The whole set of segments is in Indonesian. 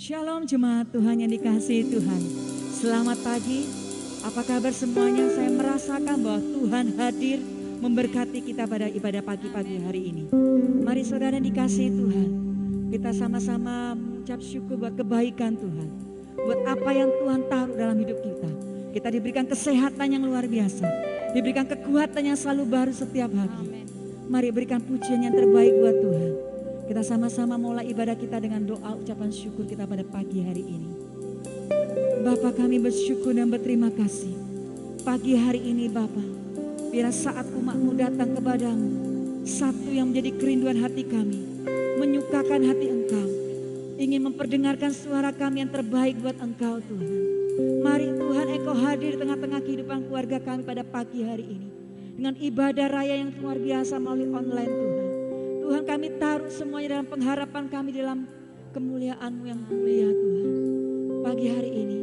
Shalom jemaat Tuhan yang dikasihi Tuhan. Selamat pagi. Apa kabar semuanya? Saya merasakan bahwa Tuhan hadir memberkati kita pada ibadah pagi-pagi hari ini. Mari saudara yang dikasihi Tuhan, kita sama-sama mengucap syukur buat kebaikan Tuhan. Buat apa yang Tuhan taruh dalam hidup kita. Kita diberikan kesehatan yang luar biasa. Diberikan kekuatan yang selalu baru setiap hari. Mari berikan pujian yang terbaik buat Tuhan. Kita sama-sama mulai ibadah kita dengan doa ucapan syukur kita pada pagi hari ini. Bapa, kami bersyukur dan berterima kasih. Pagi hari ini Bapa, biar saat umat-Mu datang kepadamu, satu yang menjadi kerinduan hati kami, menyukakan hati Engkau, ingin memperdengarkan suara kami yang terbaik buat Engkau Tuhan. Mari Tuhan Engkau hadir di tengah-tengah kehidupan keluarga kami pada pagi hari ini. Dengan ibadah raya yang luar biasa melalui online Tuhan. Tuhan, kami taruh semuanya dalam pengharapan kami dalam kemuliaan-Mu yang mulia Tuhan. Pagi hari ini,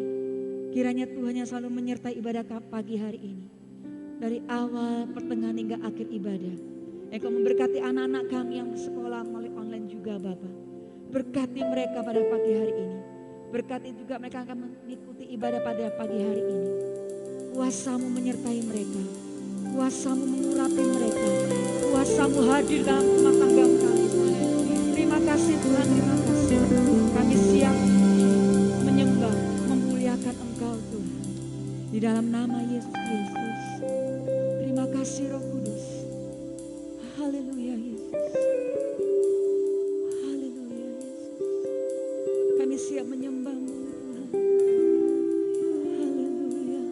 kiranya Tuhan yang selalu menyertai ibadah pagi hari ini. Dari awal, pertengahan hingga akhir ibadah. Engkau memberkati anak-anak kami yang bersekolah melalui online juga Bapa. Berkati mereka pada pagi hari ini. Berkati juga mereka akan mengikuti ibadah pada pagi hari ini. Kuasa-Mu menyertai mereka. Kuasa-Mu mengurapi mereka. Kuasa-Mu hadir dalam rumah tangga kami. Terima kasih Tuhan, terima kasih. Kami siap menyembah, memuliakan Engkau Tuhan. Di dalam nama Yesus Kristus. Terima kasih Roh Kudus. Haleluya Yesus. Haleluya Yesus. Kami siap menyembah-Mu Tuhan. Haleluya.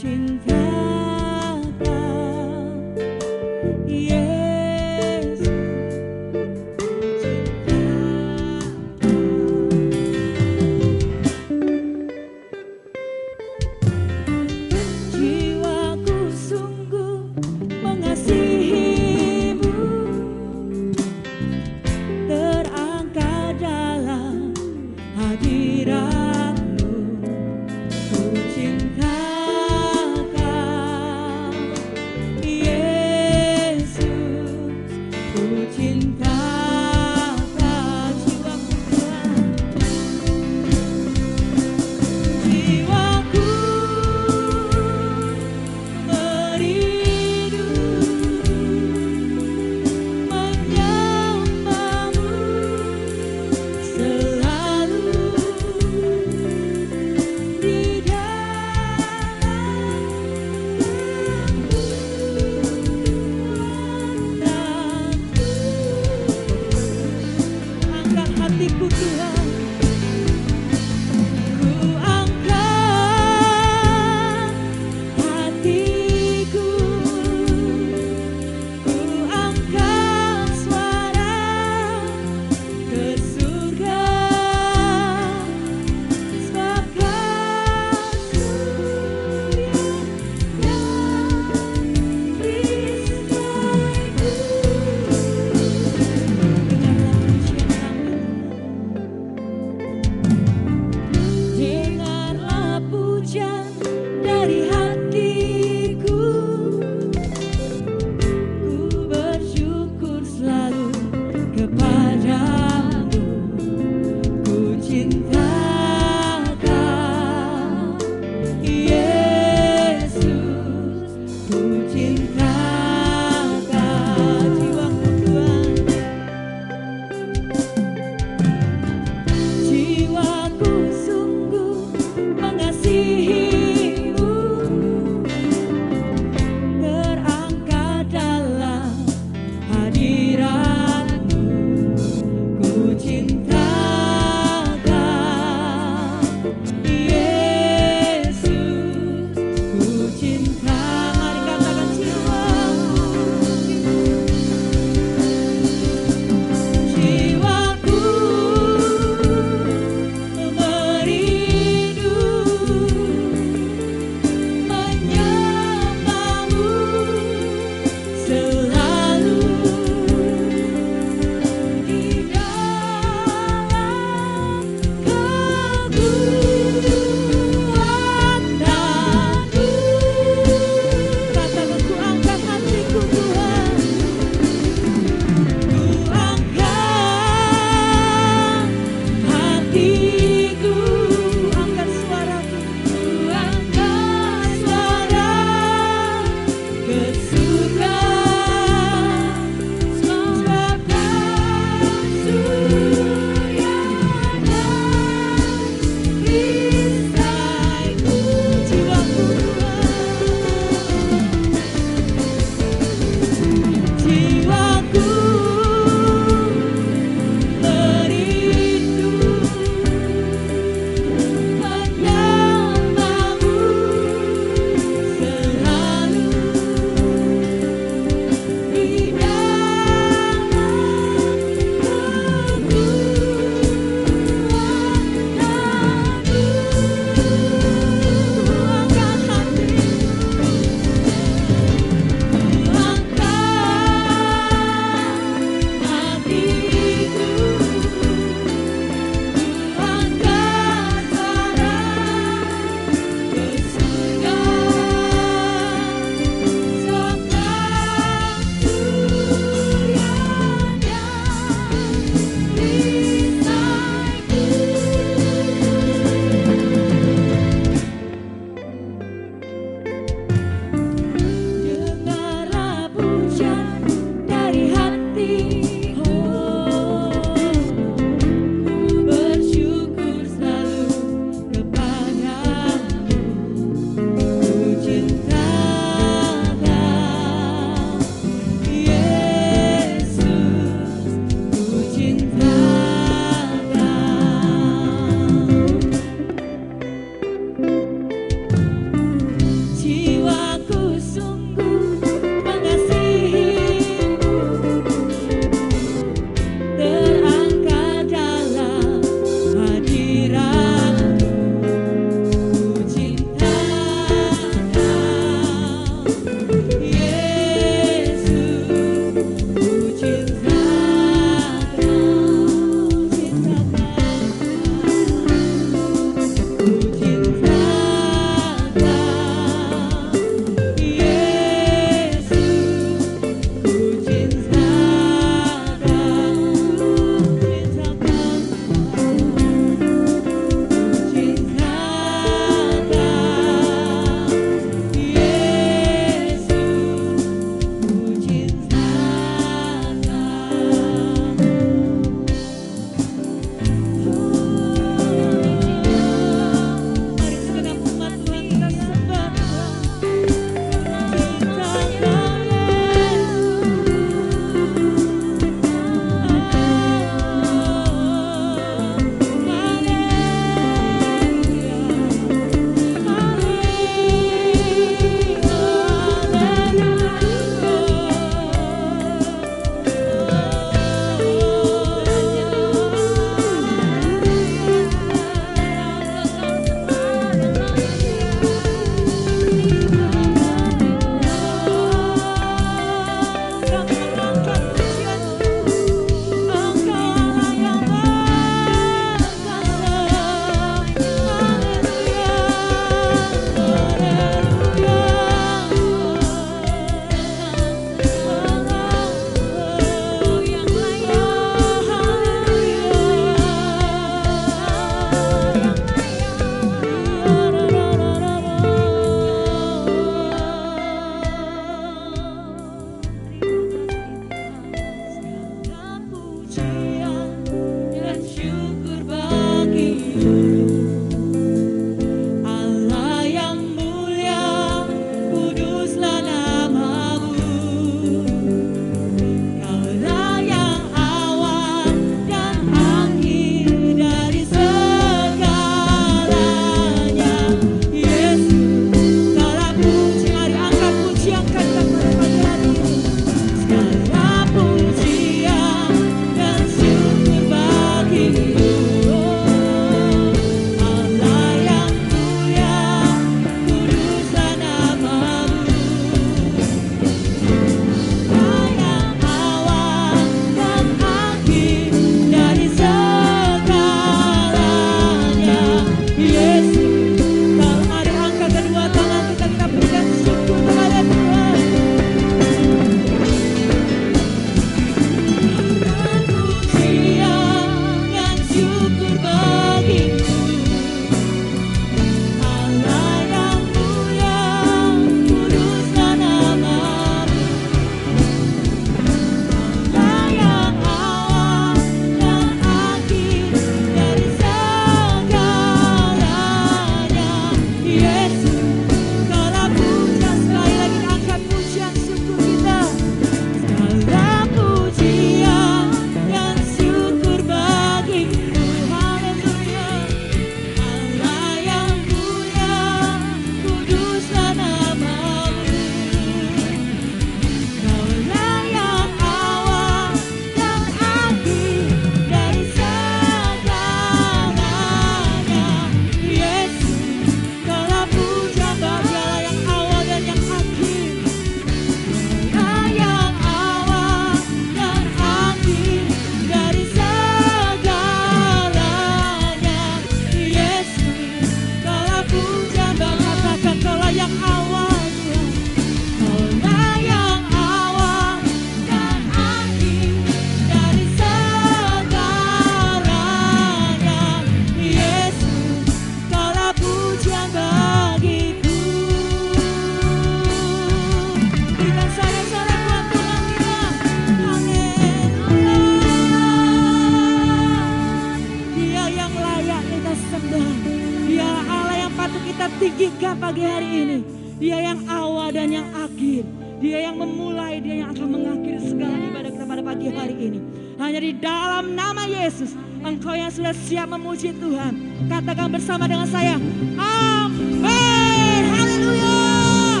pagi hari ini. Dia yang awal dan yang akhir. Dia yang memulai, dia yang akan mengakhiri segala ibadah kita pada pagi hari ini. Hanya di dalam nama Yesus, engkau yang sudah siap memuji Tuhan, katakan bersama dengan saya, amin, haleluya.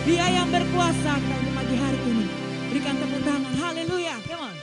Dia yang berkuasa pada pagi hari ini. Berikan tepuk tangan, haleluya, come on.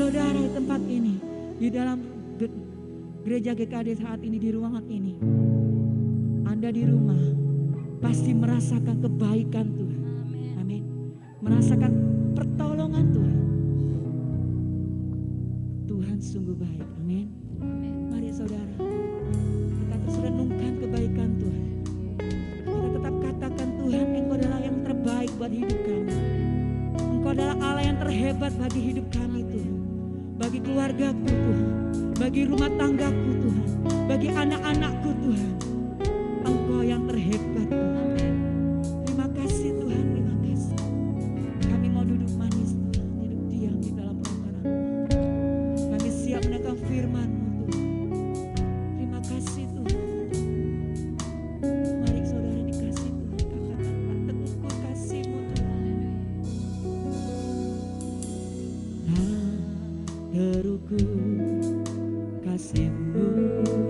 saudara di tempat ini, di dalam gereja GKD saat ini, di ruangan ini, Anda di rumah pasti merasakan kebaikan Tuhan. Amin. Merasakan pertolongan Tuhan. Tuhan sungguh baik. Amin. Mari saudara, kita terus renungkan kebaikan Tuhan. Kita tetap katakan, Tuhan, Engkau adalah yang terbaik buat hidup kami. Engkau adalah Allah yang terhebat bagi hidup kami Tuhan. Bagi keluargaku Tuhan, bagi rumah tanggaku Tuhan, bagi anak-anakku Tuhan. Engkau yang terhebat Tuhan. Terima kasih Tuhan, terima kasih. Kami mau duduk manis Tuhan, duduk diam di dalam perantara. Kami siap mendengar firman-Mu Tuhan. Terima kasih Tuhan. Mari saudara dikasih Tuhan, katakan, tak teguhku kasih-Mu Tuhan. Teruku kasih-Mu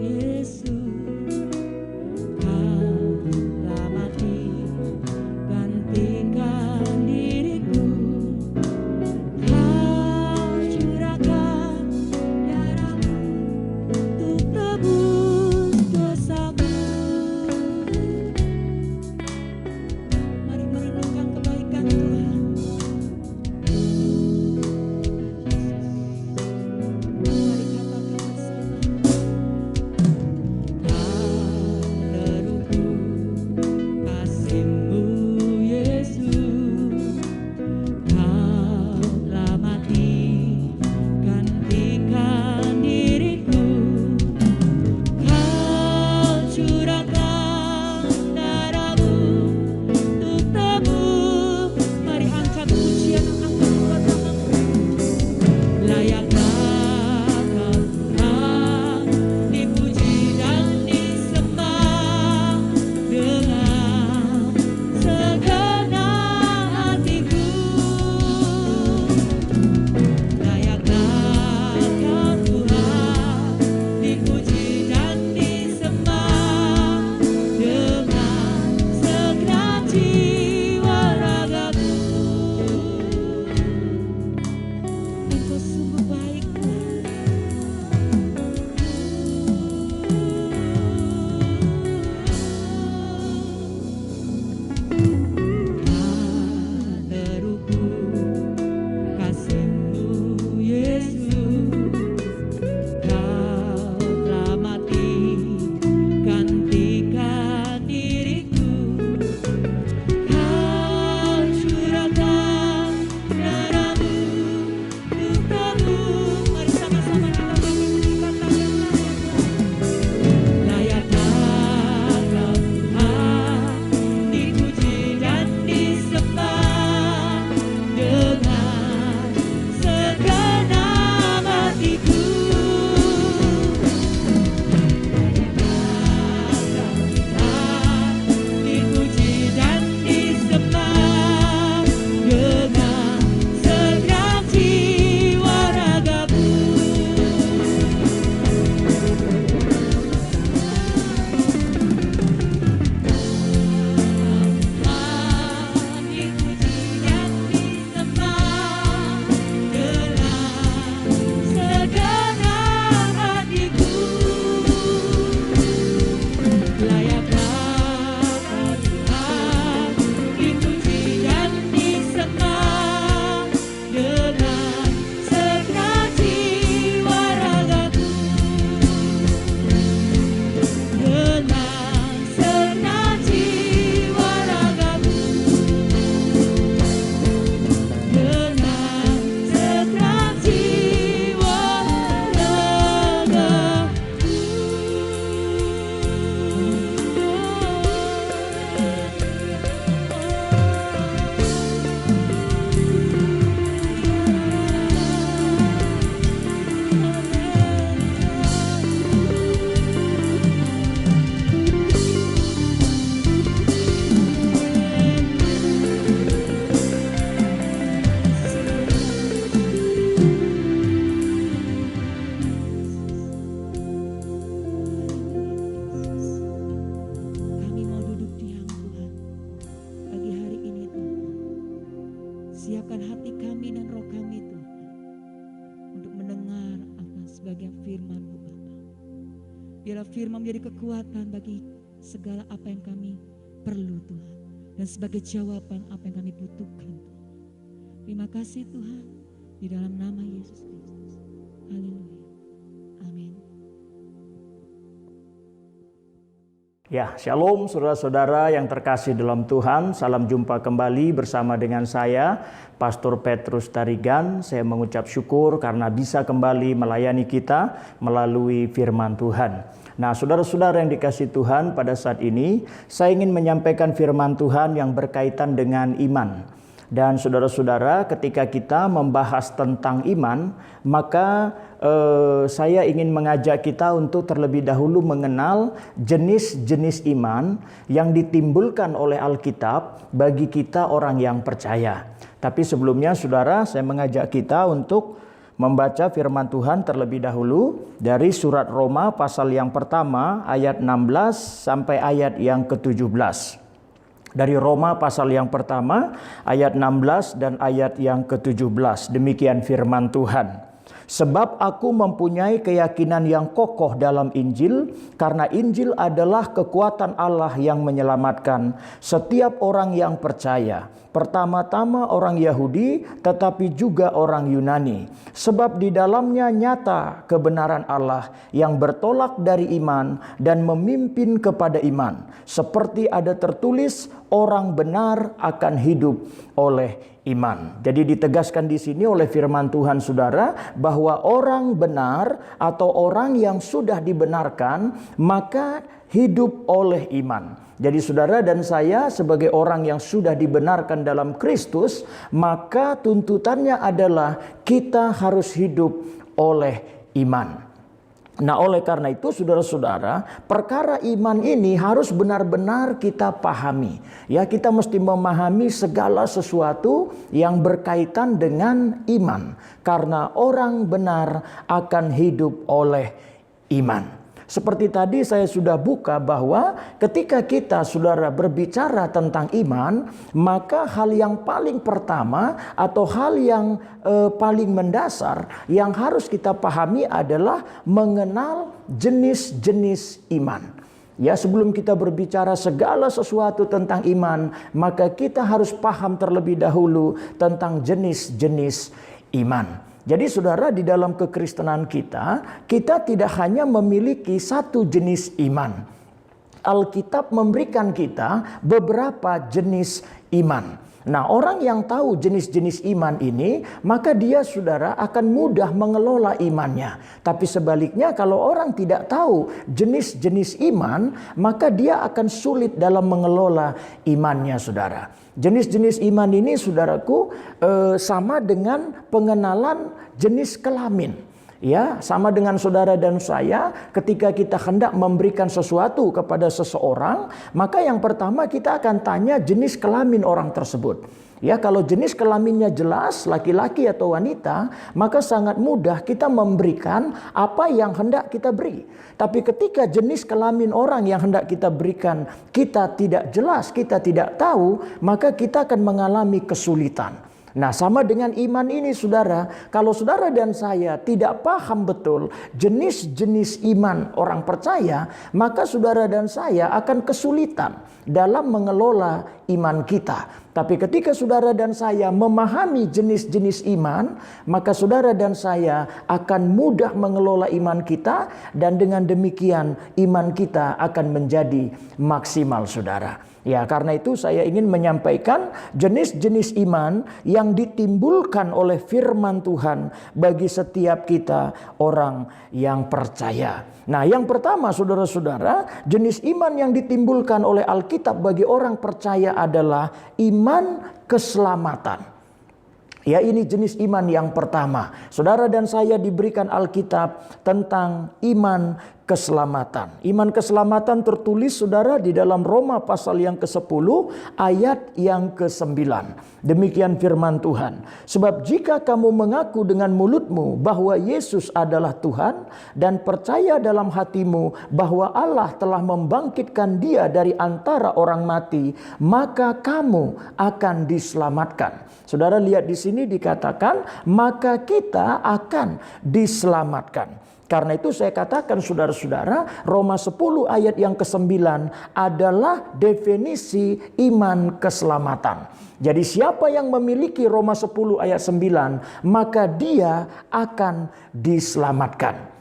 Yesus. sebagai firman-Mu Bapa. Biarlah firman menjadi kekuatan bagi segala apa yang kami perlu Tuhan. Dan sebagai jawaban apa yang kami butuhkan Tuhan. Terima kasih Tuhan. Di dalam nama Yesus Kristus. Haleluya. Amin. Ya, shalom saudara-saudara yang terkasih dalam Tuhan. Salam jumpa kembali bersama dengan saya, Pastor Petrus Tarigan. Saya mengucap syukur karena bisa kembali melayani kita melalui firman Tuhan. Nah, saudara-saudara yang dikasihi Tuhan, pada saat ini saya ingin menyampaikan firman Tuhan yang berkaitan dengan iman. Dan saudara-saudara, ketika kita membahas tentang iman, maka saya ingin mengajak kita untuk terlebih dahulu mengenal jenis-jenis iman yang ditimbulkan oleh Alkitab bagi kita orang yang percaya. Tapi sebelumnya saudara, saya mengajak kita untuk membaca firman Tuhan terlebih dahulu dari surat Roma pasal yang pertama ayat 16 sampai ayat yang ke-17. Dari Roma pasal yang pertama ayat 16 dan ayat yang ke-17. Demikian firman Tuhan. Sebab aku mempunyai keyakinan yang kokoh dalam Injil, karena Injil adalah kekuatan Allah yang menyelamatkan setiap orang yang percaya. Pertama-tama orang Yahudi, tetapi juga orang Yunani. Sebab di dalamnya nyata kebenaran Allah yang bertolak dari iman dan memimpin kepada iman. Seperti ada tertulis, orang benar akan hidup oleh iman. Jadi ditegaskan di sini oleh firman Tuhan saudara, bahwa orang benar atau orang yang sudah dibenarkan, maka hidup oleh iman. Jadi saudara dan saya sebagai orang yang sudah dibenarkan dalam Kristus, maka tuntutannya adalah kita harus hidup oleh iman. Nah, oleh karena itu saudara-saudara, perkara iman ini harus benar-benar kita pahami. Ya, kita mesti memahami segala sesuatu yang berkaitan dengan iman. Karena orang benar akan hidup oleh iman. Seperti tadi saya sudah buka bahwa ketika kita saudara berbicara tentang iman, maka hal yang paling pertama atau hal yang paling mendasar yang harus kita pahami adalah mengenal jenis-jenis iman. Ya, sebelum kita berbicara segala sesuatu tentang iman, maka kita harus paham terlebih dahulu tentang jenis-jenis iman. Jadi saudara, di dalam kekristenan kita tidak hanya memiliki satu jenis iman. Alkitab memberikan kita beberapa jenis iman. Nah, orang yang tahu jenis-jenis iman ini, maka dia saudara akan mudah mengelola imannya. Tapi sebaliknya kalau orang tidak tahu jenis-jenis iman, maka dia akan sulit dalam mengelola imannya saudara. Jenis-jenis iman ini saudaraku sama dengan pengenalan jenis kelamin. Ya, sama dengan saudara dan saya ketika kita hendak memberikan sesuatu kepada seseorang, maka yang pertama kita akan tanya jenis kelamin orang tersebut. Ya, kalau jenis kelaminnya jelas, laki-laki atau wanita, maka sangat mudah kita memberikan apa yang hendak kita beri. Tapi ketika jenis kelamin orang yang hendak kita berikan kita tidak jelas, kita tidak tahu, maka kita akan mengalami kesulitan. Nah, sama dengan iman ini saudara, kalau saudara dan saya tidak paham betul jenis-jenis iman orang percaya, maka saudara dan saya akan kesulitan dalam mengelola iman kita. Tapi ketika saudara dan saya memahami jenis-jenis iman, maka saudara dan saya akan mudah mengelola iman kita, dan dengan demikian iman kita akan menjadi maksimal saudara. Ya, karena itu saya ingin menyampaikan jenis-jenis iman yang ditimbulkan oleh firman Tuhan bagi setiap kita orang yang percaya. Nah, yang pertama saudara-saudara, jenis iman yang ditimbulkan oleh Alkitab bagi orang percaya adalah iman keselamatan. Ya, ini jenis iman yang pertama. Saudara dan saya diberikan Alkitab tentang iman keselamatan. Iman keselamatan tertulis saudara di dalam Roma pasal yang ke-10 ayat yang ke-9. Demikian firman Tuhan. Sebab jika kamu mengaku dengan mulutmu bahwa Yesus adalah Tuhan dan percaya dalam hatimu bahwa Allah telah membangkitkan dia dari antara orang mati, maka kamu akan diselamatkan. Saudara lihat di sini dikatakan maka kita akan diselamatkan. Karena itu saya katakan saudara-saudara, Roma 10 ayat yang ke-9 adalah definisi iman keselamatan. Jadi siapa yang memiliki Roma 10 ayat 9, maka dia akan diselamatkan.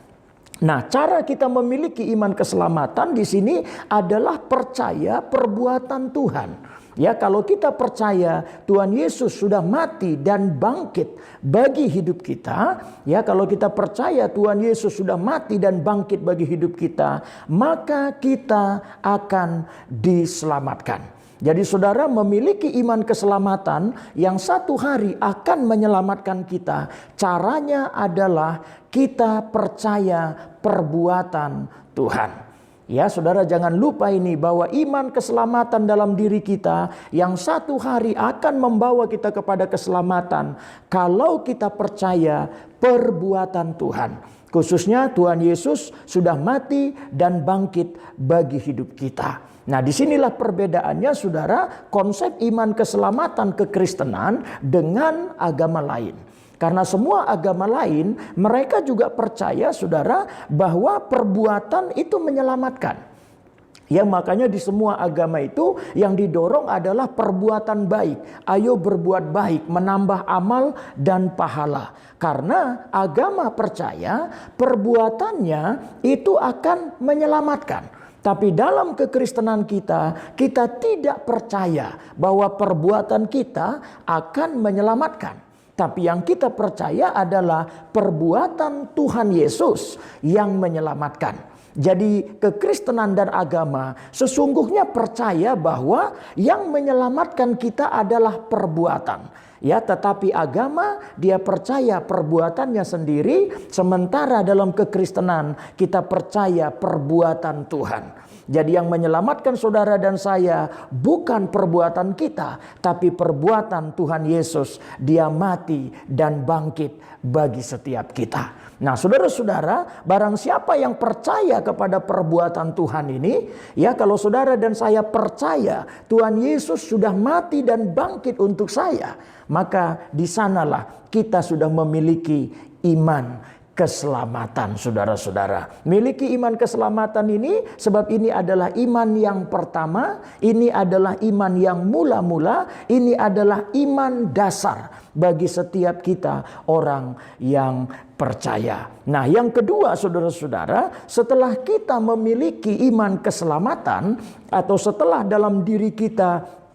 Nah, cara kita memiliki iman keselamatan di sini adalah percaya perbuatan Tuhan. Ya, kalau kita percaya Tuhan Yesus sudah mati dan bangkit bagi hidup kita, ya, kalau kita percaya Tuhan Yesus sudah mati dan bangkit bagi hidup kita, maka kita akan diselamatkan. Jadi saudara memiliki iman keselamatan yang satu hari akan menyelamatkan kita. Caranya adalah kita percaya perbuatan Tuhan. Ya, saudara jangan lupa ini bahwa iman keselamatan dalam diri kita yang satu hari akan membawa kita kepada keselamatan kalau kita percaya perbuatan Tuhan. Khususnya Tuhan Yesus sudah mati dan bangkit bagi hidup kita. Nah, disinilah perbedaannya saudara, konsep iman keselamatan kekristenan dengan agama lain. Karena semua agama lain mereka juga percaya saudara bahwa perbuatan itu menyelamatkan. Ya, makanya di semua agama itu yang didorong adalah perbuatan baik. Ayo berbuat baik, menambah amal dan pahala. Karena agama percaya perbuatannya itu akan menyelamatkan. Tapi dalam kekristenan kita tidak percaya bahwa perbuatan kita akan menyelamatkan. Tapi yang kita percaya adalah perbuatan Tuhan Yesus yang menyelamatkan. Jadi kekristenan dan agama sesungguhnya percaya bahwa yang menyelamatkan kita adalah perbuatan. Ya, tetapi agama dia percaya perbuatannya sendiri, sementara dalam kekristenan kita percaya perbuatan Tuhan. Jadi yang menyelamatkan saudara dan saya bukan perbuatan kita, tapi perbuatan Tuhan Yesus. Dia mati dan bangkit bagi setiap kita. Nah, saudara-saudara, barang siapa yang percaya kepada perbuatan Tuhan ini, ya, kalau saudara dan saya percaya Tuhan Yesus sudah mati dan bangkit untuk saya, maka di sanalah kita sudah memiliki iman keselamatan, saudara-saudara. Miliki iman keselamatan ini, sebab ini adalah iman yang pertama, ini adalah iman yang mula-mula, ini adalah iman dasar bagi setiap kita orang yang percaya. Nah, yang kedua saudara-saudara, setelah kita memiliki iman keselamatan atau setelah dalam diri kita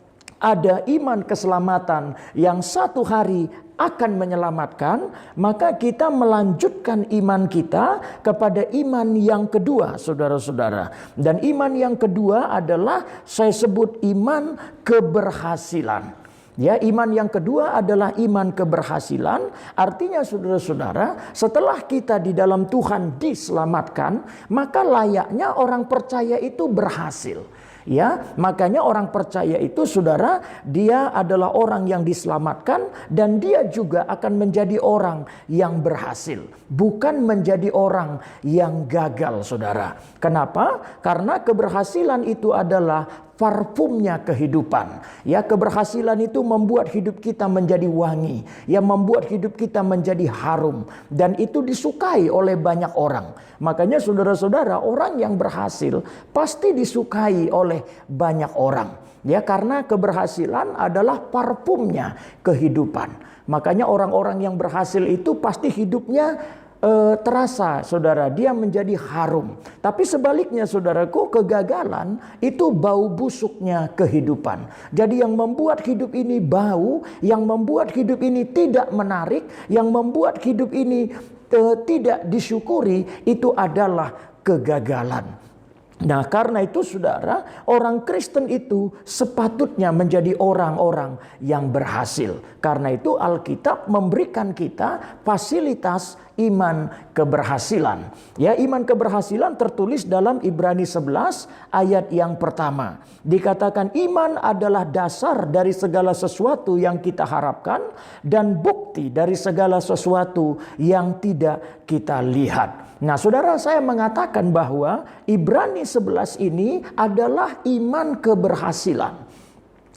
ada iman keselamatan yang satu hari akan menyelamatkan, maka kita melanjutkan iman kita kepada iman yang kedua, saudara-saudara. Dan iman yang kedua adalah saya sebut iman keberhasilan. Ya, iman yang kedua adalah iman keberhasilan. Artinya saudara-saudara, setelah kita di dalam Tuhan diselamatkan, maka layaknya orang percaya itu berhasil. Ya, makanya orang percaya itu saudara, dia adalah orang yang diselamatkan dan dia juga akan menjadi orang yang berhasil, bukan menjadi orang yang gagal, saudara. Kenapa? Karena keberhasilan itu adalah parfumnya kehidupan. Ya, keberhasilan itu membuat hidup kita menjadi wangi, yang membuat hidup kita menjadi harum, dan itu disukai oleh banyak orang. Makanya saudara-saudara, orang yang berhasil pasti disukai oleh banyak orang. Ya, karena keberhasilan adalah parfumnya kehidupan. Makanya orang-orang yang berhasil itu pasti hidupnya terasa, saudara, dia menjadi harum. Tapi sebaliknya, saudaraku, kegagalan itu bau busuknya kehidupan. Jadi yang membuat hidup ini bau, yang membuat hidup ini tidak menarik, yang membuat hidup ini tidak disyukuri, itu adalah kegagalan. Nah, karena itu saudara, orang Kristen itu sepatutnya menjadi orang-orang yang berhasil. Karena itu Alkitab memberikan kita fasilitas iman keberhasilan. Ya, iman keberhasilan tertulis dalam Ibrani 11 ayat yang pertama. Dikatakan iman adalah dasar dari segala sesuatu yang kita harapkan dan bukti dari segala sesuatu yang tidak kita lihat. Nah, saudara, saya mengatakan bahwa Ibrani 11 ini adalah iman keberhasilan.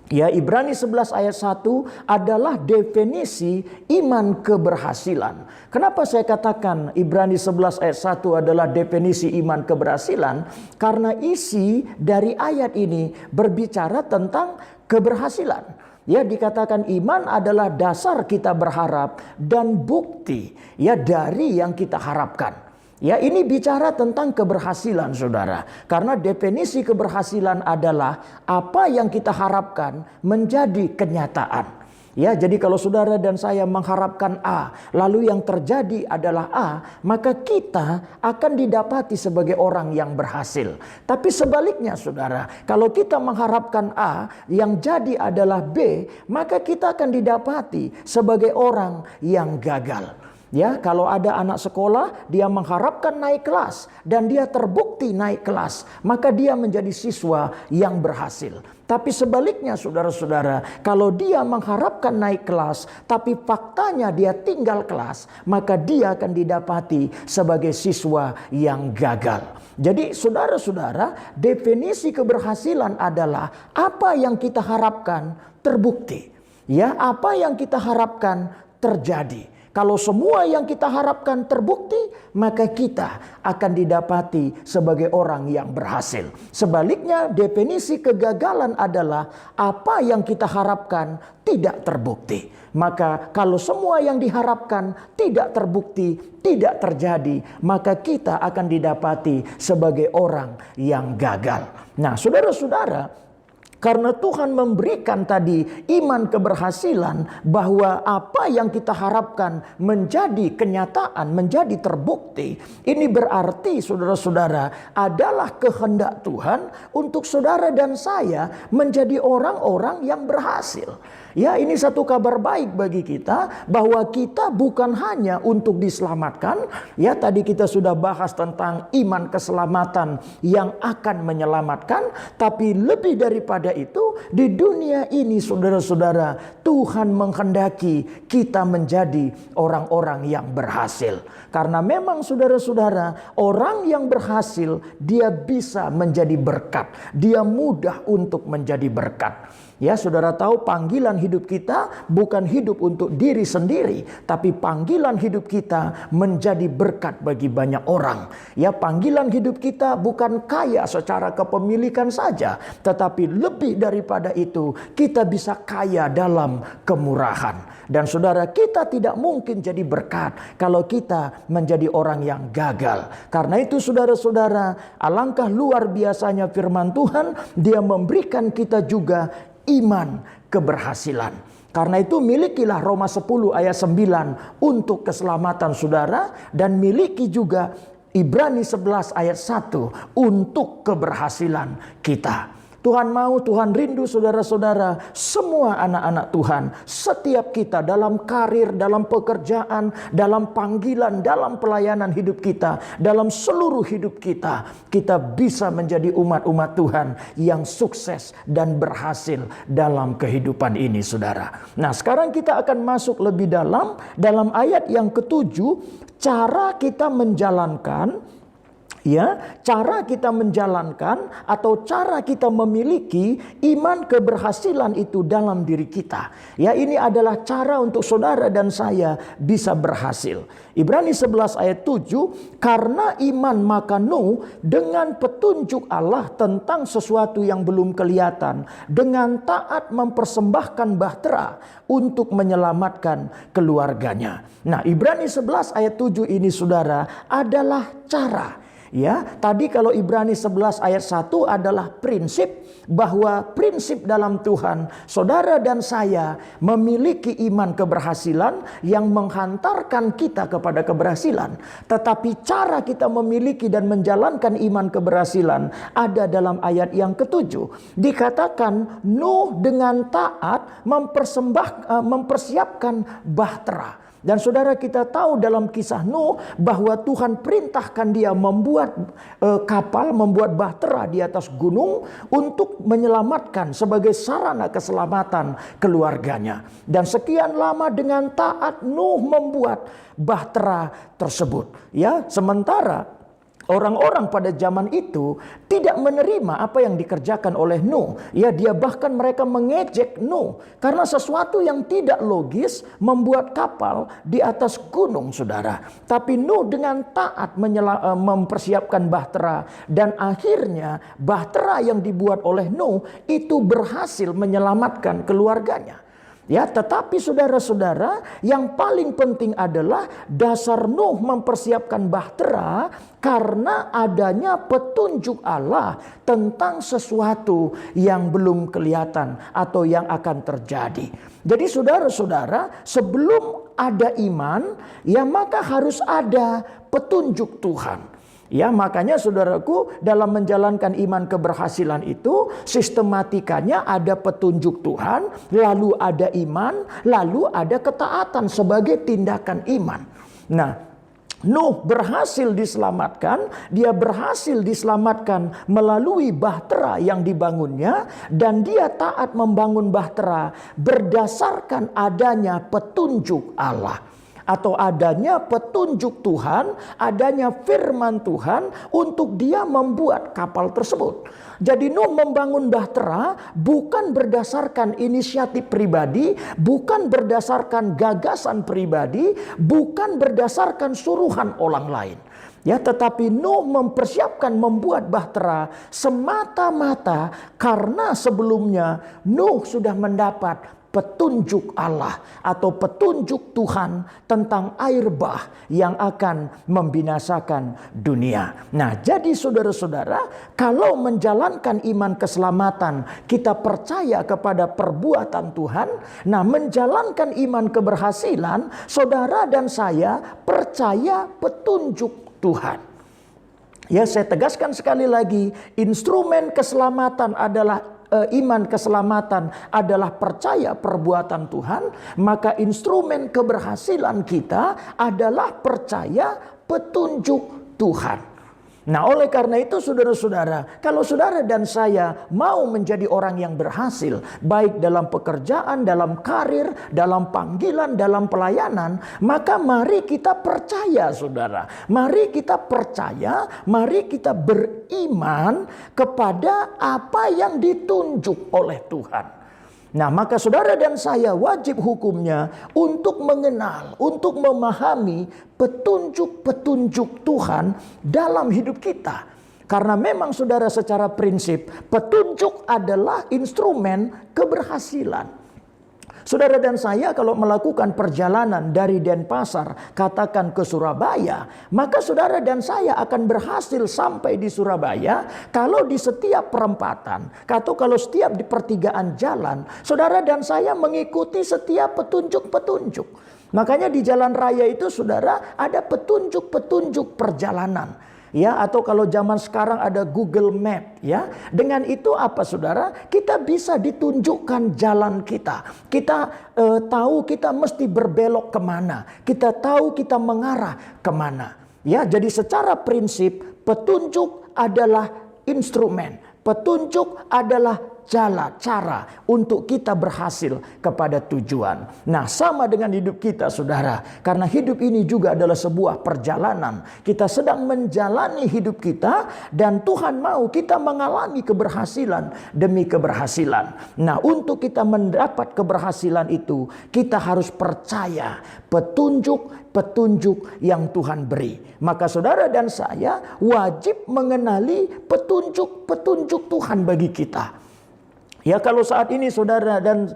Ya, Ibrani 11 ayat 1 adalah definisi iman keberhasilan. Kenapa saya katakan Ibrani 11 ayat 1 adalah definisi iman keberhasilan? Karena isi dari ayat ini berbicara tentang keberhasilan. Ya, dikatakan iman adalah dasar kita berharap dan bukti ya dari yang kita harapkan. Ya, ini bicara tentang keberhasilan, saudara. Karena definisi keberhasilan adalah apa yang kita harapkan menjadi kenyataan. Ya, jadi kalau saudara dan saya mengharapkan A, lalu yang terjadi adalah A, maka kita akan didapati sebagai orang yang berhasil. Tapi sebaliknya, saudara, kalau kita mengharapkan A, yang jadi adalah B, maka kita akan didapati sebagai orang yang gagal. Ya, kalau ada anak sekolah, dia mengharapkan naik kelas dan dia terbukti naik kelas, maka dia menjadi siswa yang berhasil. Tapi sebaliknya, saudara-saudara, kalau dia mengharapkan naik kelas, tapi faktanya dia tinggal kelas, maka dia akan didapati sebagai siswa yang gagal. Jadi, saudara-saudara, definisi keberhasilan adalah apa yang kita harapkan terbukti. Ya, apa yang kita harapkan terjadi. Kalau semua yang kita harapkan terbukti, maka kita akan didapati sebagai orang yang berhasil. Sebaliknya, definisi kegagalan adalah apa yang kita harapkan tidak terbukti. Maka kalau semua yang diharapkan tidak terbukti, tidak terjadi, maka kita akan didapati sebagai orang yang gagal. Nah, saudara-saudara, karena Tuhan memberikan tadi iman keberhasilan bahwa apa yang kita harapkan menjadi kenyataan, menjadi terbukti. Ini berarti, saudara-saudara, adalah kehendak Tuhan untuk saudara dan saya menjadi orang-orang yang berhasil. Ya, ini satu kabar baik bagi kita bahwa kita bukan hanya untuk diselamatkan. Ya, tadi kita sudah bahas tentang iman keselamatan yang akan menyelamatkan, tapi lebih daripada itu, di dunia ini, saudara-saudara, Tuhan menghendaki kita menjadi orang-orang yang berhasil. Karena memang, saudara-saudara, orang yang berhasil dia bisa menjadi berkat. Dia mudah untuk menjadi berkat. Ya, saudara tahu panggilan hidup kita bukan hidup untuk diri sendiri, tapi panggilan hidup kita menjadi berkat bagi banyak orang. Ya, panggilan hidup kita bukan kaya secara kepemilikan saja, tetapi lebih daripada itu, kita bisa kaya dalam kemurahan. Dan saudara, kita tidak mungkin jadi berkat kalau kita menjadi orang yang gagal. Karena itu, saudara-saudara, alangkah luar biasanya firman Tuhan, Dia memberikan kita juga iman keberhasilan. Karena itu milikilah Roma 10 ayat 9 untuk keselamatan saudara, dan miliki juga Ibrani 11 ayat 1 untuk keberhasilan kita. Tuhan mau, Tuhan rindu, saudara-saudara, semua anak-anak Tuhan, setiap kita dalam karir, dalam pekerjaan, dalam panggilan, dalam pelayanan hidup kita, dalam seluruh hidup kita, kita bisa menjadi umat-umat Tuhan yang sukses dan berhasil dalam kehidupan ini, saudara. Nah, sekarang kita akan masuk lebih dalam ayat yang ke-7, cara kita menjalankan. Ya, cara kita menjalankan atau cara kita memiliki iman keberhasilan itu dalam diri kita. Ya, ini adalah cara untuk saudara dan saya bisa berhasil. Ibrani 11 ayat 7, karena iman maka Nuh dengan petunjuk Allah tentang sesuatu yang belum kelihatan, dengan taat mempersembahkan bahtera untuk menyelamatkan keluarganya. Nah, Ibrani 11 ayat 7 ini, saudara, adalah cara. Ya, tadi kalau Ibrani 11 ayat 1 adalah prinsip, bahwa prinsip dalam Tuhan, saudara dan saya memiliki iman keberhasilan yang menghantarkan kita kepada keberhasilan. Tetapi cara kita memiliki dan menjalankan iman keberhasilan ada dalam ayat yang ke-7. Dikatakan Nuh dengan taat mempersiapkan bahtera. Dan saudara, kita tahu dalam kisah Nuh bahwa Tuhan perintahkan dia membuat kapal, membuat bahtera di atas gunung untuk menyelamatkan sebagai sarana keselamatan keluarganya. Dan sekian lama dengan taat Nuh membuat bahtera tersebut. Ya, sementara Orang-orang pada zaman itu tidak menerima apa yang dikerjakan oleh Nuh. Ya, dia bahkan mereka mengejek Nuh karena sesuatu yang tidak logis membuat kapal di atas gunung, saudara. Tapi Nuh dengan taat mempersiapkan bahtera, dan akhirnya bahtera yang dibuat oleh Nuh itu berhasil menyelamatkan keluarganya. Ya, tetapi saudara-saudara, yang paling penting adalah dasar Nuh mempersiapkan bahtera karena adanya petunjuk Allah tentang sesuatu yang belum kelihatan atau yang akan terjadi. Jadi saudara-saudara, sebelum ada iman, ya maka harus ada petunjuk Tuhan. Ya, makanya saudaraku, dalam menjalankan iman keberhasilan itu sistematikanya ada petunjuk Tuhan, lalu ada iman, lalu ada ketaatan sebagai tindakan iman. Nah, Nuh berhasil diselamatkan, dia berhasil diselamatkan melalui bahtera yang dibangunnya, dan dia taat membangun bahtera berdasarkan adanya petunjuk Allah. Atau adanya petunjuk Tuhan, adanya firman Tuhan untuk dia membuat kapal tersebut. Jadi Nuh membangun bahtera bukan berdasarkan inisiatif pribadi, bukan berdasarkan gagasan pribadi, bukan berdasarkan suruhan orang lain. Ya, tetapi Nuh mempersiapkan membuat bahtera semata-mata karena sebelumnya Nuh sudah mendapat petunjuk Allah atau petunjuk Tuhan tentang air bah yang akan membinasakan dunia. Nah, jadi saudara-saudara, kalau menjalankan iman keselamatan kita percaya kepada perbuatan Tuhan. Nah, menjalankan iman keberhasilan, saudara dan saya percaya petunjuk Tuhan. Ya, saya tegaskan sekali lagi, instrumen keselamatan adalah iman keselamatan adalah percaya perbuatan Tuhan, maka instrumen keberhasilan kita adalah percaya petunjuk Tuhan. Nah, oleh karena itu saudara-saudara, kalau saudara dan saya mau menjadi orang yang berhasil, baik dalam pekerjaan, dalam karir, dalam panggilan, dalam pelayanan, maka mari kita percaya, saudara. Mari kita percaya, mari kita beriman kepada apa yang ditunjuk oleh Tuhan. Nah, maka saudara dan saya wajib hukumnya untuk mengenal, untuk memahami petunjuk-petunjuk Tuhan dalam hidup kita. Karena memang saudara, secara prinsip petunjuk adalah instrumen keberhasilan. Saudara dan saya kalau melakukan perjalanan dari Denpasar katakan ke Surabaya, maka saudara dan saya akan berhasil sampai di Surabaya kalau di setiap perempatan atau kalau setiap di pertigaan jalan saudara dan saya mengikuti setiap petunjuk-petunjuk. Makanya di jalan raya itu saudara ada petunjuk-petunjuk perjalanan. Ya, atau kalau zaman sekarang ada Google Map, ya. Dengan itu apa saudara? Kita bisa ditunjukkan jalan kita. Kita tahu kita mesti berbelok kemana. Kita tahu kita mengarah kemana. Ya, jadi secara prinsip petunjuk adalah instrumen. Petunjuk adalah cara untuk kita berhasil kepada tujuan. Nah, sama dengan hidup kita, saudara. Karena hidup ini juga adalah sebuah perjalanan. Kita sedang menjalani hidup kita dan Tuhan mau kita mengalami keberhasilan demi keberhasilan. Nah, untuk kita mendapat keberhasilan itu, kita harus percaya petunjuk yang Tuhan beri. Maka saudara dan saya wajib mengenali petunjuk Tuhan bagi kita. Ya, kalau saat ini saudara dan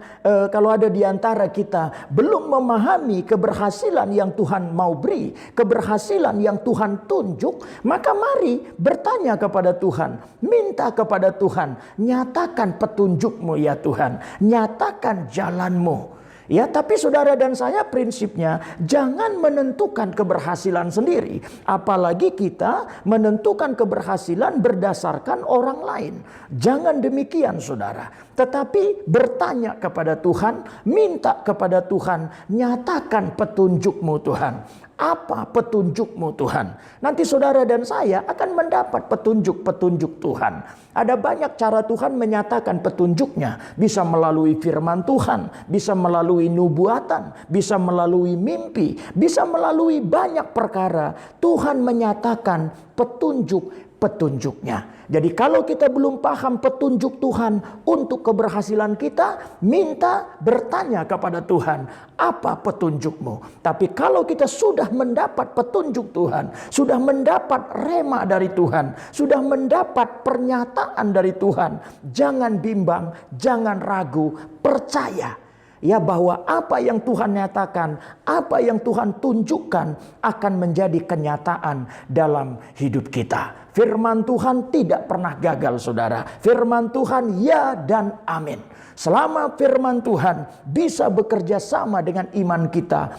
kalau ada di antara kita belum memahami keberhasilan yang Tuhan mau beri, keberhasilan yang Tuhan tunjuk, maka mari bertanya kepada Tuhan, minta kepada Tuhan, nyatakan petunjuk-Mu ya Tuhan, nyatakan jalan-Mu. Ya, tapi saudara dan saya prinsipnya jangan menentukan keberhasilan sendiri. Apalagi kita menentukan keberhasilan berdasarkan orang lain. Jangan demikian saudara. Tetapi bertanya kepada Tuhan, minta kepada Tuhan, nyatakan petunjuk-Mu Tuhan. Apa petunjuk-Mu Tuhan? Nanti saudara dan saya akan mendapat petunjuk-petunjuk Tuhan. Ada banyak cara Tuhan menyatakan petunjuk-Nya. Bisa melalui firman Tuhan, bisa melalui nubuatan, bisa melalui mimpi, bisa melalui banyak perkara. Tuhan menyatakan petunjuk-petunjuk-Nya. Jadi kalau kita belum paham petunjuk Tuhan untuk keberhasilan kita, minta bertanya kepada Tuhan, apa petunjuk-Mu? Tapi kalau kita sudah mendapat petunjuk Tuhan, sudah mendapat rema dari Tuhan, sudah mendapat pernyataan dari Tuhan, jangan bimbang, jangan ragu, percaya. Ya, bahwa apa yang Tuhan nyatakan, apa yang Tuhan tunjukkan akan menjadi kenyataan dalam hidup kita. Firman Tuhan tidak pernah gagal, saudara. Firman Tuhan ya dan amin. Selama firman Tuhan bisa bekerja sama dengan iman kita,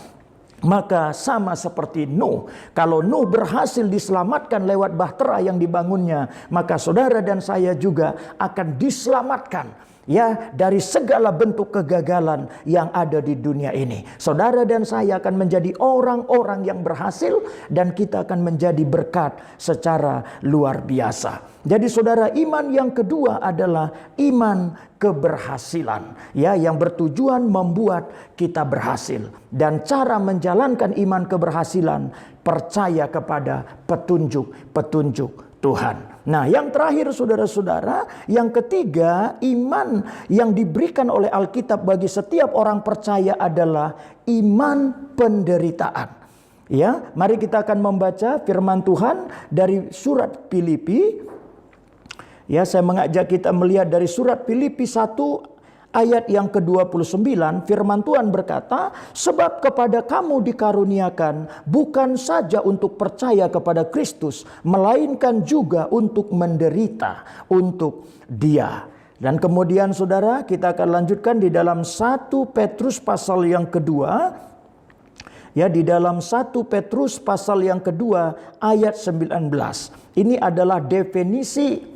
maka sama seperti Nuh. Kalau Nuh berhasil diselamatkan lewat bahtera yang dibangunnya, maka saudara dan saya juga akan diselamatkan, ya, dari segala bentuk kegagalan yang ada di dunia ini. Saudara dan saya akan menjadi orang-orang yang berhasil, dan kita akan menjadi berkat secara luar biasa. Jadi saudara, iman yang kedua adalah iman keberhasilan, ya, yang bertujuan membuat kita berhasil. Dan cara menjalankan iman keberhasilan, percaya kepada petunjuk-petunjuk Tuhan. Nah, yang terakhir saudara-saudara, yang ketiga, iman yang diberikan oleh Alkitab bagi setiap orang percaya adalah iman penderitaan. Ya, mari kita akan membaca firman Tuhan dari surat Filipi. Ya, saya mengajak kita melihat dari surat Filipi 1 ayat yang ke-29, firman Tuhan berkata, sebab kepada kamu dikaruniakan bukan saja untuk percaya kepada Kristus, melainkan juga untuk menderita untuk Dia. Dan kemudian saudara, kita akan lanjutkan di dalam 1 Petrus pasal yang kedua. Ya, di dalam 1 Petrus pasal yang kedua ayat 19. Ini adalah definisi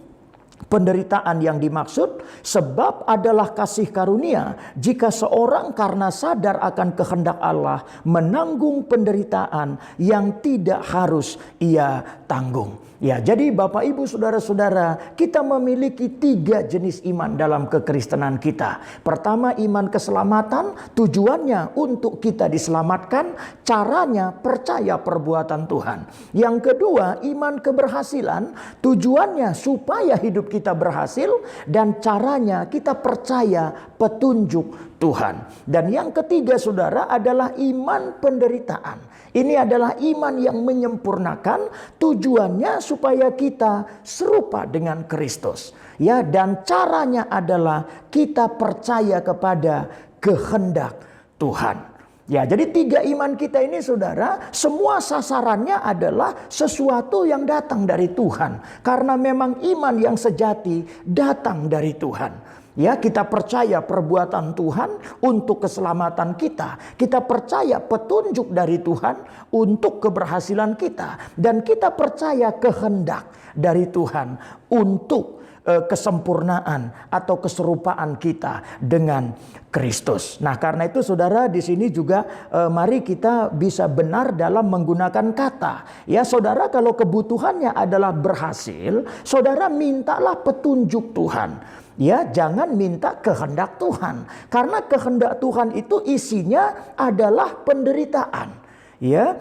penderitaan yang dimaksud, sebab adalah kasih karunia jika seorang karena sadar akan kehendak Allah menanggung penderitaan yang tidak harus ia tanggung. Ya, jadi Bapak Ibu saudara-saudara, kita memiliki 3 jenis iman dalam kekristenan kita. Pertama, iman keselamatan, tujuannya untuk kita diselamatkan, caranya percaya perbuatan Tuhan. Yang kedua, iman keberhasilan, tujuannya supaya hidup kita berhasil, dan caranya kita percaya petunjuk Tuhan. Dan yang ketiga saudara adalah iman penderitaan. Ini adalah iman yang menyempurnakan, tujuannya supaya kita serupa dengan Kristus. Ya, dan caranya adalah kita percaya kepada kehendak Tuhan. Ya, jadi 3 iman kita ini saudara, semua sasarannya adalah sesuatu yang datang dari Tuhan. Karena memang iman yang sejati datang dari Tuhan. Ya, kita percaya perbuatan Tuhan untuk keselamatan kita. Kita percaya petunjuk dari Tuhan untuk keberhasilan kita. Dan kita percaya kehendak dari Tuhan untuk kesempurnaan atau keserupaan kita dengan Kristus. Nah, karena itu saudara, di sini juga mari kita bisa benar dalam menggunakan kata. Ya, saudara, kalau kebutuhannya adalah berhasil, saudara mintalah petunjuk Tuhan. Ya, jangan minta kehendak Tuhan. Karena kehendak Tuhan itu isinya adalah penderitaan. Ya,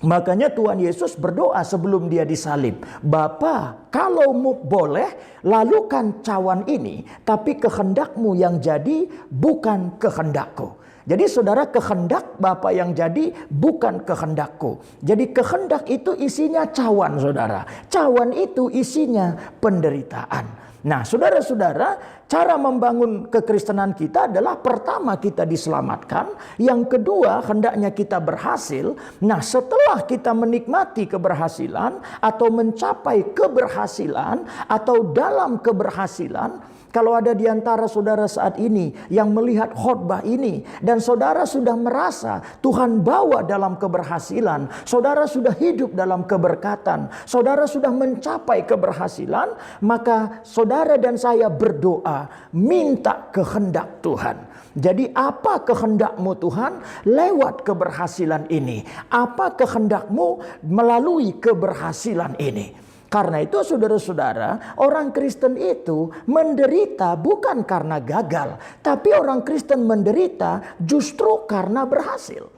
makanya Tuhan Yesus berdoa sebelum dia disalib. Bapa, kalau boleh, lalukan cawan ini, tapi kehendakmu yang jadi, bukan kehendakku. Jadi saudara, kehendak Bapa yang jadi bukan kehendakku. Jadi kehendak itu isinya cawan, saudara. Cawan itu isinya penderitaan. Nah, saudara-saudara, cara membangun kekristenan kita adalah pertama kita diselamatkan, yang kedua hendaknya kita berhasil. Nah, setelah kita menikmati keberhasilan atau mencapai keberhasilan atau dalam keberhasilan, Kalau ada di antara saudara saat ini yang melihat khotbah ini dan saudara sudah merasa Tuhan bawa dalam keberhasilan, saudara sudah hidup dalam keberkatan, saudara sudah mencapai keberhasilan, maka saudara dan saya berdoa minta kehendak Tuhan. Jadi apa kehendakmu Tuhan lewat keberhasilan ini? Apa kehendakmu melalui keberhasilan ini? Karena itu saudara-saudara, orang Kristen itu menderita bukan karena gagal, tapi orang Kristen menderita justru karena berhasil.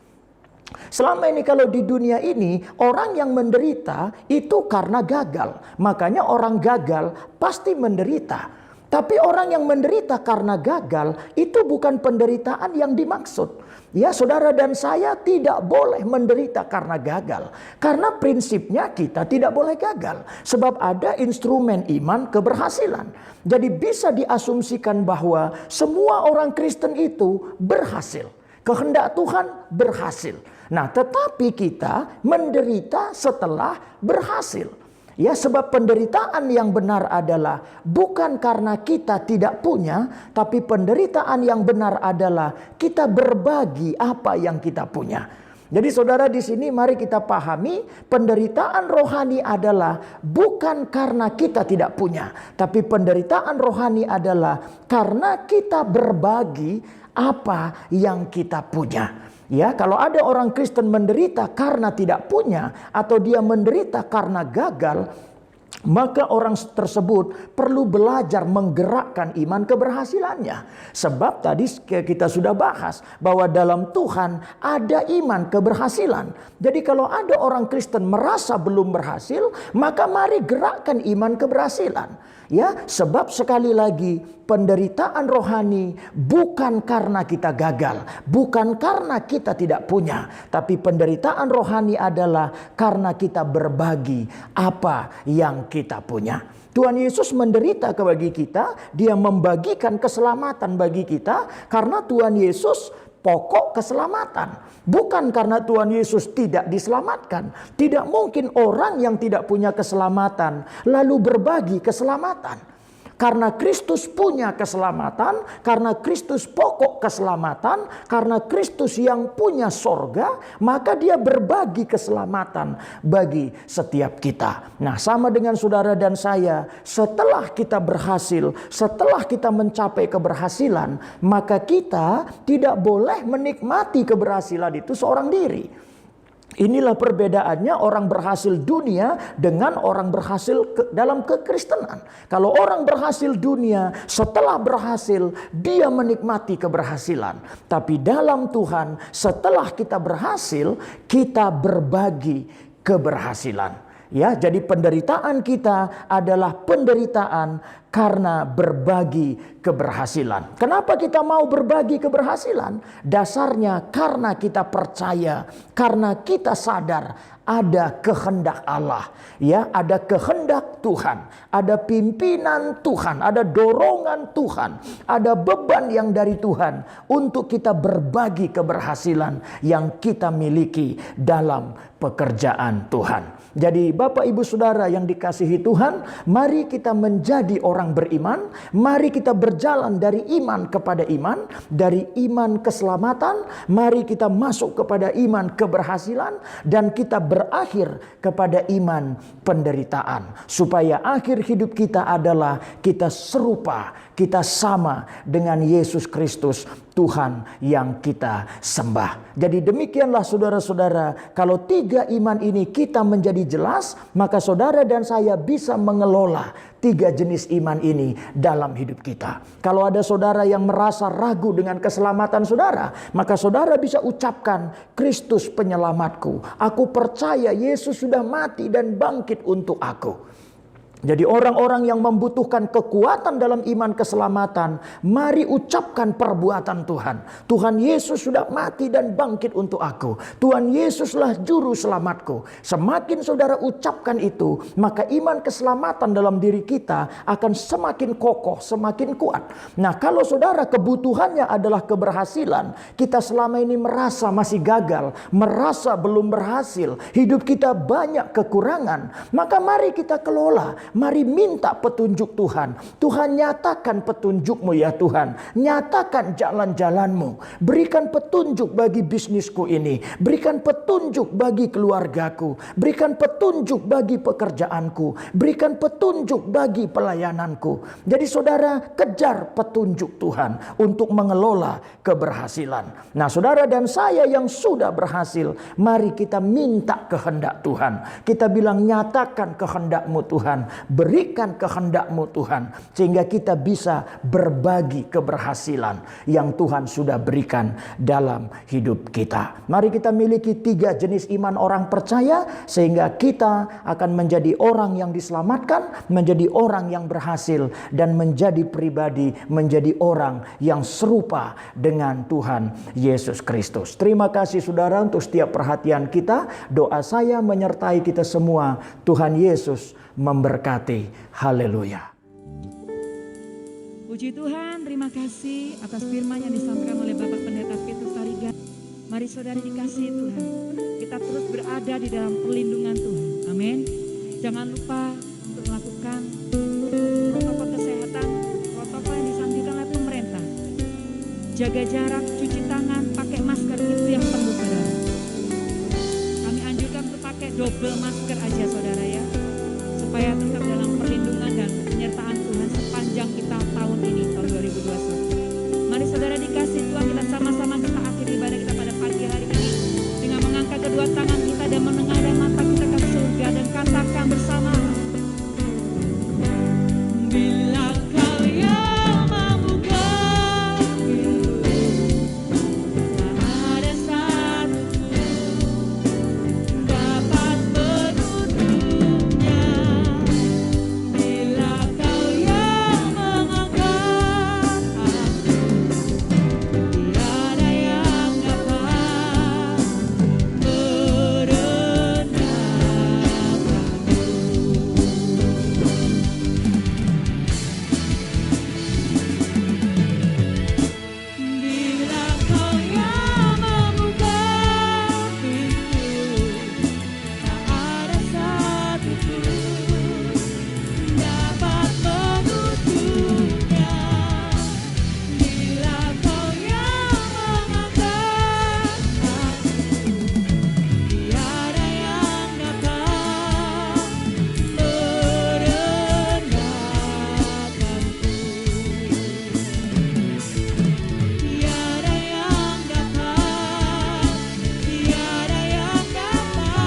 Selama ini kalau di dunia ini orang yang menderita itu karena gagal. Makanya orang gagal pasti menderita. Tapi orang yang menderita karena gagal itu bukan penderitaan yang dimaksud. Ya, saudara dan saya tidak boleh menderita karena gagal. Karena prinsipnya kita tidak boleh gagal. Sebab ada instrumen iman keberhasilan. Jadi bisa diasumsikan bahwa semua orang Kristen itu berhasil. Kehendak Tuhan berhasil. Nah, tetapi kita menderita setelah berhasil. Ya, sebab penderitaan yang benar adalah bukan karena kita tidak punya, tapi penderitaan yang benar adalah kita berbagi apa yang kita punya. Jadi saudara di sini mari kita pahami penderitaan rohani adalah bukan karena kita tidak punya, tapi penderitaan rohani adalah karena kita berbagi apa yang kita punya. Ya, kalau ada orang Kristen menderita karena tidak punya atau dia menderita karena gagal, maka orang tersebut perlu belajar menggerakkan iman keberhasilannya. Sebab tadi kita sudah bahas bahwa dalam Tuhan ada iman keberhasilan. Jadi kalau ada orang Kristen merasa belum berhasil, maka mari gerakkan iman keberhasilan. Ya, sebab sekali lagi penderitaan rohani bukan karena kita gagal, bukan karena kita tidak punya, tapi penderitaan rohani adalah karena kita berbagi apa yang kita punya. Tuhan Yesus menderita bagi kita, dia membagikan keselamatan bagi kita karena Tuhan Yesus pokok keselamatan. Bukan karena Tuhan Yesus tidak diselamatkan. Tidak mungkin orang yang tidak punya keselamatan lalu berbagi keselamatan. Karena Kristus punya keselamatan, karena Kristus pokok keselamatan, karena Kristus yang punya sorga, maka dia berbagi keselamatan bagi setiap kita. Nah, sama dengan saudara dan saya, setelah kita berhasil, setelah kita mencapai keberhasilan, maka kita tidak boleh menikmati keberhasilan itu seorang diri. Inilah perbedaannya orang berhasil dunia dengan orang berhasil dalam kekristenan. Kalau orang berhasil dunia, setelah berhasil dia menikmati keberhasilan. Tapi dalam Tuhan, setelah kita berhasil, kita berbagi keberhasilan. Ya, jadi penderitaan kita adalah penderitaan karena berbagi keberhasilan. Kenapa kita mau berbagi keberhasilan? Dasarnya karena kita percaya, karena kita sadar ada kehendak Allah. Ya, ada kehendak Tuhan, ada pimpinan Tuhan, ada dorongan Tuhan, ada beban yang dari Tuhan untuk kita berbagi keberhasilan yang kita miliki dalam pekerjaan Tuhan. Jadi Bapak Ibu Saudara yang dikasihi Tuhan, mari kita menjadi orang beriman, mari kita berjalan dari iman kepada iman, dari iman keselamatan, mari kita masuk kepada iman keberhasilan, dan kita berakhir kepada iman penderitaan. Supaya akhir hidup kita adalah kita serupa, kita sama dengan Yesus Kristus, Tuhan yang kita sembah. Jadi demikianlah saudara-saudara, kalau tiga iman ini kita menjadi jelas, maka saudara dan saya bisa mengelola tiga jenis iman ini dalam hidup kita. Kalau ada saudara yang merasa ragu dengan keselamatan saudara, maka saudara bisa ucapkan, Kristus penyelamatku. Aku percaya Yesus sudah mati dan bangkit untuk aku. Jadi orang-orang yang membutuhkan kekuatan dalam iman keselamatan, mari ucapkan perbuatan Tuhan. Tuhan Yesus sudah mati dan bangkit untuk aku. Tuhan Yesuslah juru selamatku. Semakin saudara ucapkan itu, maka iman keselamatan dalam diri kita akan semakin kokoh, semakin kuat. Nah, kalau saudara kebutuhannya adalah keberhasilan, kita selama ini merasa masih gagal, merasa belum berhasil, hidup kita banyak kekurangan, maka mari kita kelola Mari minta petunjuk Tuhan. Tuhan, nyatakan petunjuk-Mu ya Tuhan. Nyatakan jalan-jalan-Mu. Berikan petunjuk bagi bisnisku ini. Berikan petunjuk bagi keluargaku. Berikan petunjuk bagi pekerjaanku. Berikan petunjuk bagi pelayananku. Jadi saudara, kejar petunjuk Tuhan untuk mengelola keberhasilan. Nah saudara dan saya yang sudah berhasil, mari kita minta kehendak Tuhan. Kita bilang, nyatakan kehendak-Mu Tuhan. Berikan kehendak-Mu Tuhan. Sehingga kita bisa berbagi keberhasilan yang Tuhan sudah berikan dalam hidup kita. Mari kita miliki 3 jenis iman orang percaya, sehingga kita akan menjadi orang yang diselamatkan, menjadi orang yang berhasil, dan menjadi pribadi, menjadi orang yang serupa dengan Tuhan Yesus Kristus. Terima kasih saudara untuk setiap perhatian kita. Doa saya menyertai kita semua. Tuhan Yesus memberkati. Haleluya. Puji Tuhan, terima kasih atas firman yang disampaikan oleh Bapak Pendeta Petrus Tarigan. Mari saudari dikasihi Tuhan, kita terus berada di dalam perlindungan Tuhan. Amin. Jangan lupa untuk melakukan protokol kesehatan, protokol yang disampaikan oleh pemerintah. Jaga jarak, cuci tangan, pakai masker, itu yang perlu saudara. Kami anjurkan untuk pakai double masker aja saudara ya, supaya tetap dalam perlindungan dan penyertaan Tuhan sepanjang kita tahun ini, tahun 2021. Mari saudara dikasih Tuhan, kita sama-sama kita akhiri ibadah kita pada pagi hari ini dengan mengangkat kedua tangan kita dan menengadahkan mata kita ke surga dan katakan bersama, bila Kau yang membuka pintu, tak ada satupun dapat menutupnya. Bila Kau yang mengangkat aku, tiada yang dapat Bila Kau yang membuka pintu, tak ada satupun dapat menutupnya. Bila Kau yang mengangkat aku, tiada yang dapat merendahkanku. Tiada yang dapat, tiada yang dapat,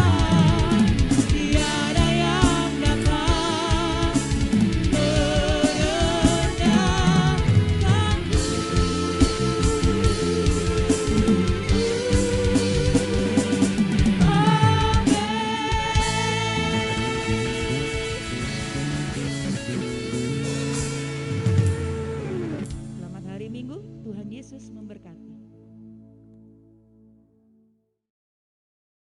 tiada yang dapat merendahkanku. Selamat hari Minggu, Tuhan Yesus memberkati.